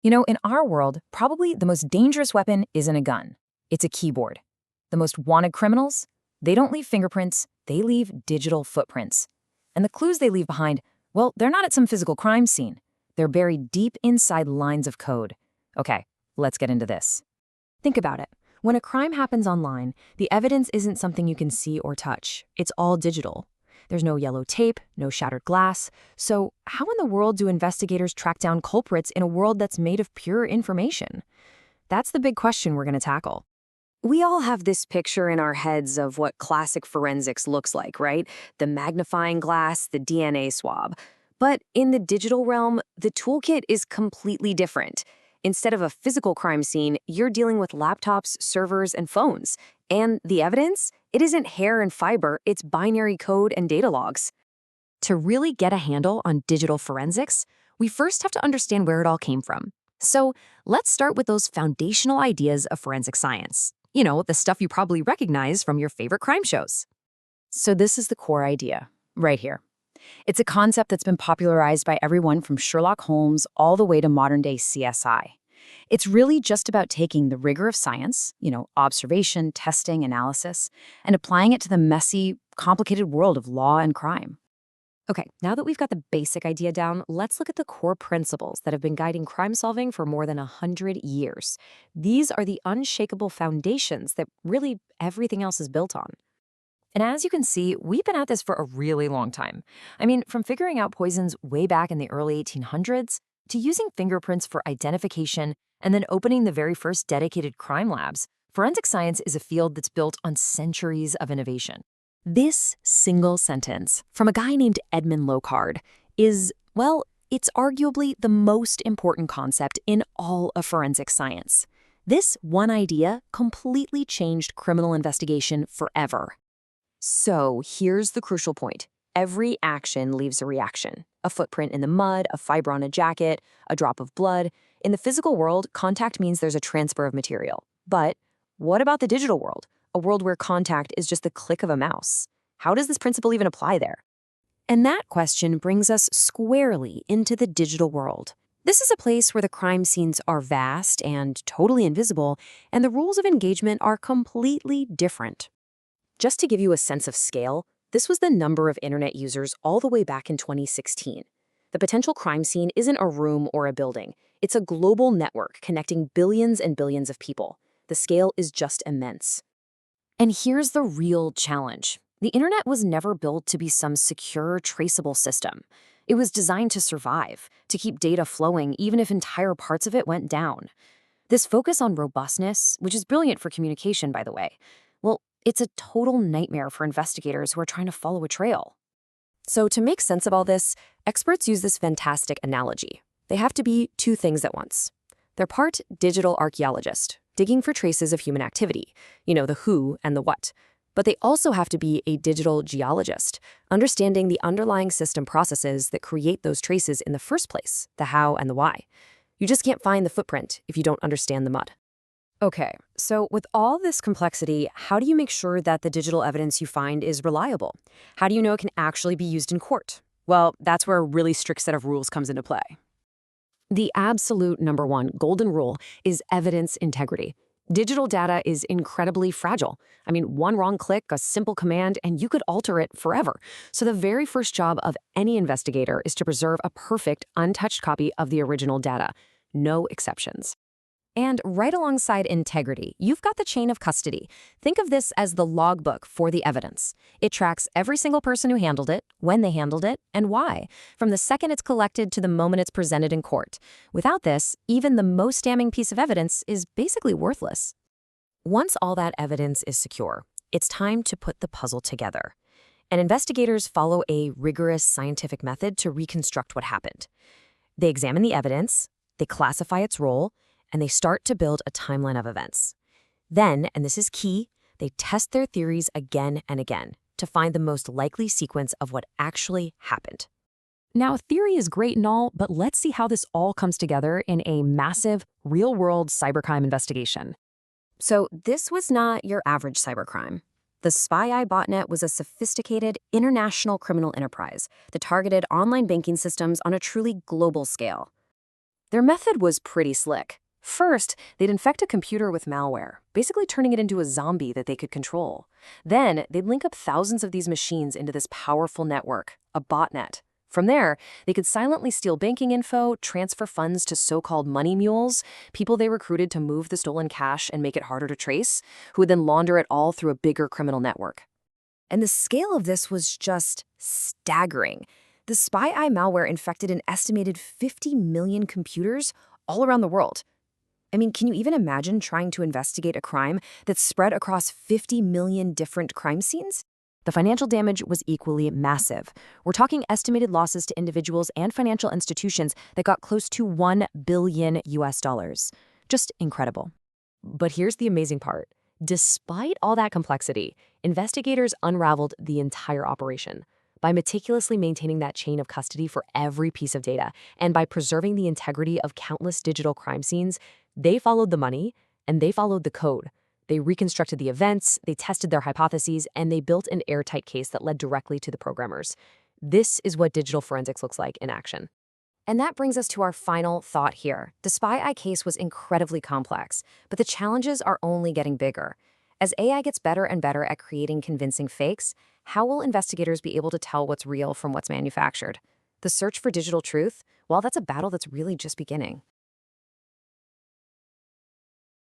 In our world, probably the most dangerous weapon isn't a gun. It's a keyboard. The most wanted criminals? They don't leave fingerprints, they leave digital footprints. And the clues they leave behind, well, they're not at some physical crime scene. They're buried deep inside lines of code. Okay, let's get into this. Think about it. When a crime happens online, the evidence isn't something you can see or touch. It's all digital. There's no yellow tape, no shattered glass. So how in the world do investigators track down culprits in a world that's made of pure information? That's the big question we're going to tackle. We all have this picture in our heads of what classic forensics looks like, right? The magnifying glass, the DNA swab. But in the digital realm, the toolkit is completely different. Instead of a physical crime scene, you're dealing with laptops, servers, and phones. And the evidence? It isn't hair and fiber, it's binary code and data logs. To really get a handle on digital forensics, we first have to understand where it all came from. So let's start with those foundational ideas of forensic science. The stuff you probably recognize from your favorite crime shows. So this is the core idea, right here. It's a concept that's been popularized by everyone from Sherlock Holmes all the way to modern-day CSI. It's really just about taking the rigor of science, observation, testing, analysis, and applying it to the messy, complicated world of law and crime. Okay, now that we've got the basic idea down, let's look at the core principles that have been guiding crime solving for more than 100 years. These are the unshakable foundations that really everything else is built on. And as you can see, we've been at this for a really long time. From figuring out poisons way back in the early 1800s to using fingerprints for identification and then opening the very first dedicated crime labs, forensic science is a field that's built on centuries of innovation. This single sentence from a guy named Edmund Locard is, well, it's arguably the most important concept in all of forensic science. This one idea completely changed criminal investigation forever. So here's the crucial point. Every action leaves a reaction. A footprint in the mud, a fiber on a jacket, a drop of blood. In the physical world, contact means there's a transfer of material. But what about the digital world? A world where contact is just the click of a mouse. How does this principle even apply there? And that question brings us squarely into the digital world. This is a place where the crime scenes are vast and totally invisible, and the rules of engagement are completely different. Just to give you a sense of scale, this was the number of internet users all the way back in 2016. The potential crime scene isn't a room or a building. It's a global network connecting billions and billions of people. The scale is just immense. And here's the real challenge. The internet was never built to be some secure, traceable system. It was designed to survive, to keep data flowing even if entire parts of it went down. This focus on robustness, which is brilliant for communication, by the way, well, it's a total nightmare for investigators who are trying to follow a trail. So to make sense of all this, experts use this fantastic analogy. They have to be two things at once. They're part digital archaeologist, digging for traces of human activity, the who and the what. But they also have to be a digital geologist, understanding the underlying system processes that create those traces in the first place, the how and the why. You just can't find the footprint if you don't understand the mud. Okay, so with all this complexity, how do you make sure that the digital evidence you find is reliable? How do you know it can actually be used in court? Well, that's where a really strict set of rules comes into play. The absolute number one golden rule is evidence integrity. Digital data is incredibly fragile. One wrong click, a simple command, and you could alter it forever. So the very first job of any investigator is to preserve a perfect, untouched copy of the original data. No exceptions. And right alongside integrity, you've got the chain of custody. Think of this as the logbook for the evidence. It tracks every single person who handled it, when they handled it, and why, from the second it's collected to the moment it's presented in court. Without this, even the most damning piece of evidence is basically worthless. Once all that evidence is secure, it's time to put the puzzle together. And investigators follow a rigorous scientific method to reconstruct what happened. They examine the evidence, they classify its role, and they start to build a timeline of events. Then, and this is key, they test their theories again and again to find the most likely sequence of what actually happened. Now, theory is great and all, but let's see how this all comes together in a massive, real-world cybercrime investigation. So this was not your average cybercrime. The SpyEye botnet was a sophisticated international criminal enterprise that targeted online banking systems on a truly global scale. Their method was pretty slick. First, they'd infect a computer with malware, basically turning it into a zombie that they could control. Then, they'd link up thousands of these machines into this powerful network, a botnet. From there, they could silently steal banking info, transfer funds to so-called money mules, people they recruited to move the stolen cash and make it harder to trace, who would then launder it all through a bigger criminal network. And the scale of this was just staggering. The spy eye malware infected an estimated 50 million computers all around the world. I mean, can you even imagine trying to investigate a crime that's spread across 50 million different crime scenes? The financial damage was equally massive. We're talking estimated losses to individuals and financial institutions that got close to $1 billion US. Just incredible. But here's the amazing part. Despite all that complexity, investigators unraveled the entire operation. By meticulously maintaining that chain of custody for every piece of data, and by preserving the integrity of countless digital crime scenes, they followed the money and they followed the code. They reconstructed the events, they tested their hypotheses, and they built an airtight case that led directly to the programmers. This is what digital forensics looks like in action. And that brings us to our final thought here. The spy eye case was incredibly complex, but the challenges are only getting bigger. As AI gets better and better at creating convincing fakes, how will investigators be able to tell what's real from what's manufactured? The search for digital truth, well, that's a battle that's really just beginning.